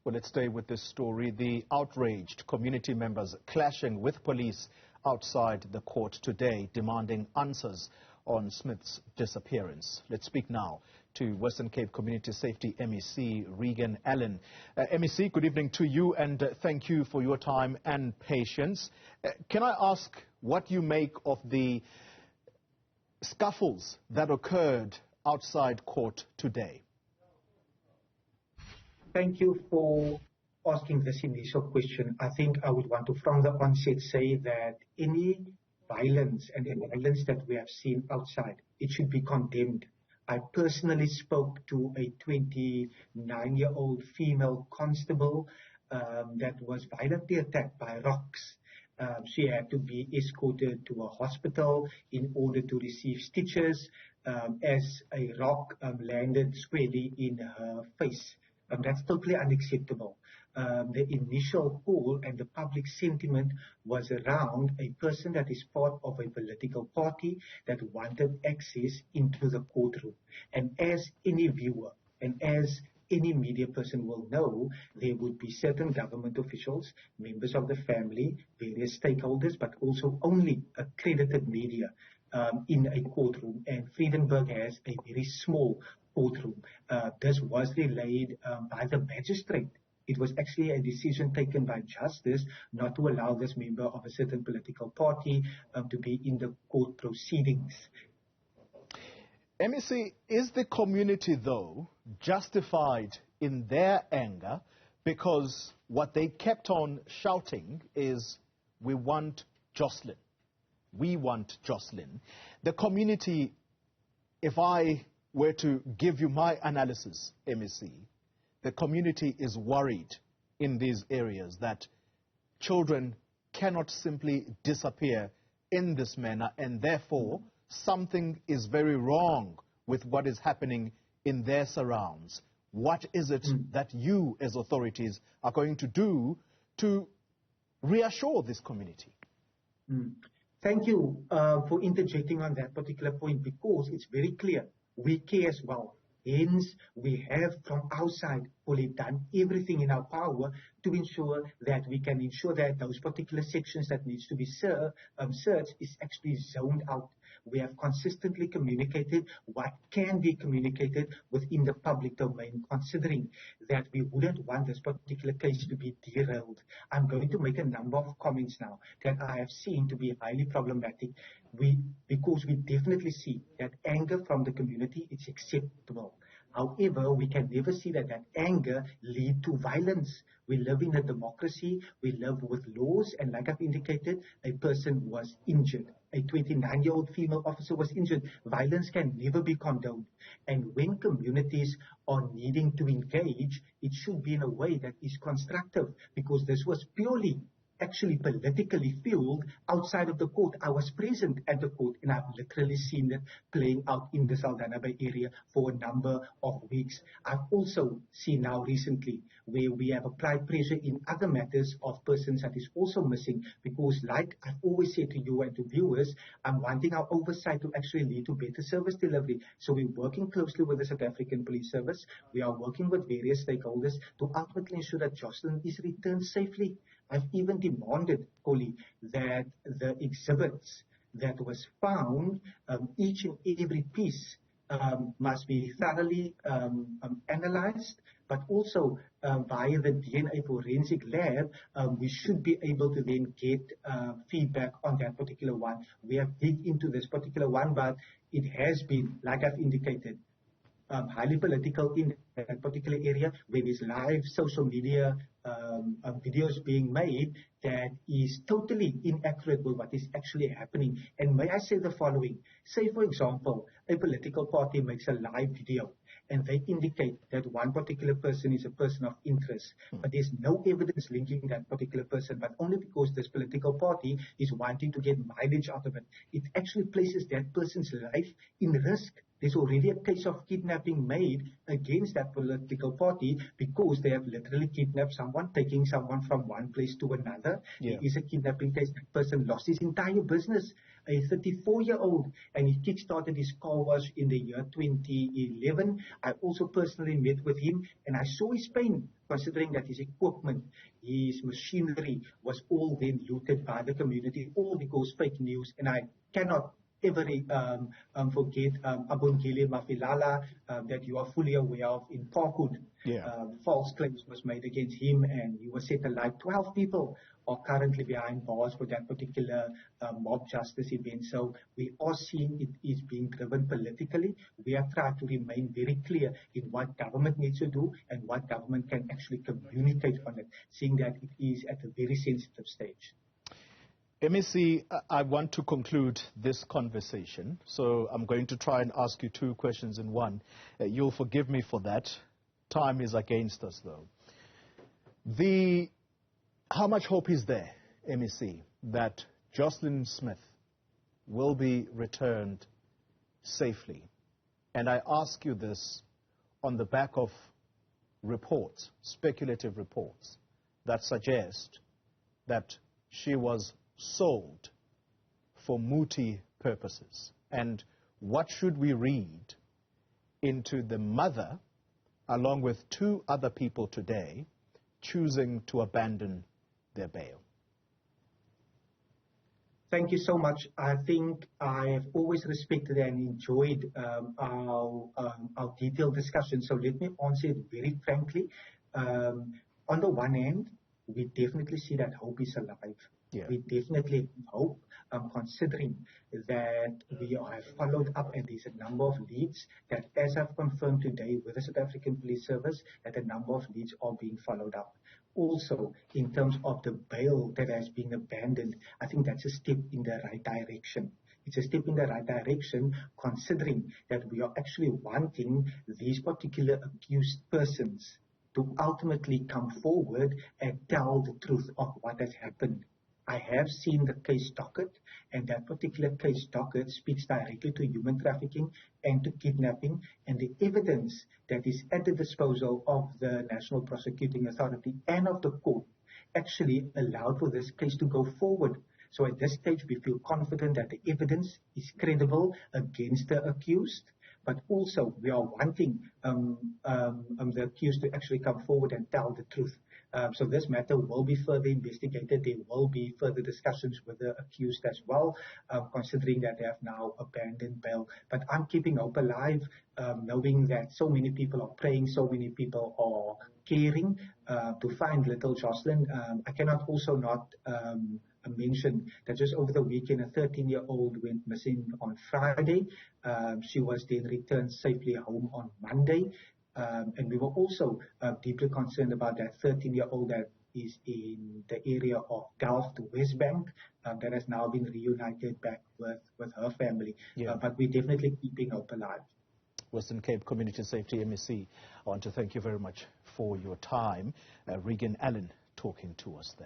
Well, let's stay with this story. The outraged community members clashing with police outside the court today, demanding answers on Smith's disappearance. Let's speak now to Western Cape Community Safety MEC Reagen Allen. MEC, good evening to you, and thank you for your time and patience. Can I ask what you make of the scuffles that occurred outside court today? Thank you for asking this initial question. I think I would want to from the onset say that any violence and any violence that we have seen outside, it should be condemned. I personally spoke to a 29-year-old female constable that was violently attacked by rocks. She had to be escorted to a hospital in order to receive stitches as a rock landed squarely in her face. That's totally unacceptable. The initial call and the public sentiment was around a person that is part of a political party that wanted access into the courtroom. And as any viewer and as any media person will know, there would be certain government officials, members of the family, various stakeholders, but also only accredited media in a courtroom. And Vredenburg has a very small courtroom. This was relayed by the magistrate. It was actually a decision taken by justice not to allow this member of a certain political party to be in the court proceedings. MEC, is the community, though, justified in their anger because what they kept on shouting is, we want Joshlin. We want Joshlin. The community, if I were to give you my analysis, MEC, the community is worried in these areas that children cannot simply disappear in this manner, and therefore something is very wrong with what is happening in their surrounds. What is it that you as authorities are going to do to reassure this community? Thank you for interjecting on that particular point, because it's very clear we care as well. Hence, we have from our side fully done everything in our power to ensure that we can ensure that those particular sections that needs to be searched is actually zoned out. We have consistently communicated what can be communicated within the public domain, considering that we wouldn't want this particular case to be derailed. I'm going to make a number of comments now that I have seen to be highly problematic. Because we definitely see that anger from the community is acceptable. However, we can never see that anger lead to violence. We live in a democracy, we live with laws, and like I've indicated, a person was injured. A 29-year-old female officer was injured. Violence can never be condoned. And when communities are needing to engage, it should be in a way that is constructive, because this was purely actually politically fueled outside of the court. I was present at the court, and I've literally seen it playing out in the Saldanha Bay area for a number of weeks. I've also seen now recently where we have applied pressure in other matters of persons that is also missing, because like I've always said to you and to viewers, I'm wanting our oversight to actually lead to better service delivery. So we're working closely with the South African Police Service. We are working with various stakeholders to ultimately ensure that Joshlin is returned safely. I've even demanded, Collie, that the exhibits that was found, each and every piece must be thoroughly analyzed, but also via the DNA forensic lab, we should be able to then get feedback on that particular one. We have dig into this particular one, but it has been, like I've indicated, highly political in that particular area, where there's live social media videos being made that is totally inaccurate with what is actually happening. And may I say the following? Say, for example, a political party makes a live video and they indicate that one particular person is a person of interest, but there's no evidence linking that particular person, but only because this political party is wanting to get mileage out of it. It actually places that person's life in risk. There's already a case of kidnapping made against that political party because they have literally kidnapped someone, taking someone from one place to another. Yeah. There is a kidnapping case. That person lost his entire business, a 34-year-old, and he kick-started his car wash in the year 2011. I also personally met with him, and I saw his pain, considering that his equipment, his machinery was all then looted by the community, all because fake news. And I cannot ever forget Abongile Mafilala that you are fully aware of in Parkwood. Yeah. False claims was made against him, and he was set alight. 12 people are currently behind bars for that particular mob justice event. So we are seeing it is being driven politically. We have tried to remain very clear in what government needs to do and what government can actually communicate on it, seeing that it is at a very sensitive stage. MEC, I want to conclude this conversation, so I'm going to try and ask you two questions in one. You'll forgive me for that. Time is against us, though. How much hope is there, MEC, that Joshlin Smith will be returned safely? And I ask you this on the back of reports, speculative reports, that suggest that she was sold for Muti purposes. And what should we read into the mother, along with two other people today, choosing to abandon their bail? Thank you so much. I think I have always respected and enjoyed our detailed discussion. So let me answer it very frankly. On the one hand, we definitely see that hope is alive. Yeah. We definitely hope, considering that we have followed up, and there's a number of leads that, as I've confirmed today with the South African Police Service, that a number of leads are being followed up. Also, in terms of the bail that has been abandoned, I think that's a step in the right direction. It's a step in the right direction, considering that we are actually wanting these particular accused persons to ultimately come forward and tell the truth of what has happened. I have seen the case docket, and that particular case docket speaks directly to human trafficking and to kidnapping, and the evidence that is at the disposal of the National Prosecuting Authority and of the court actually allowed for this case to go forward. So at this stage, we feel confident that the evidence is credible against the accused, but also we are wanting the accused to actually come forward and tell the truth. So this matter will be further investigated. There will be further discussions with the accused as well, considering that they have now abandoned bail. But I'm keeping hope alive, knowing that so many people are praying, so many people are caring to find little Joshlin. I cannot also not mention that just over the weekend, a 13-year-old went missing on Friday. She was then returned safely home on Monday. And we were also deeply concerned about that 13-year-old that is in the area of Delft, West Bank, that has now been reunited back with her family. Yeah. But we're definitely keeping hope alive. Western Cape Community Safety MEC, I want to thank you very much for your time. Reagen Allen talking to us there.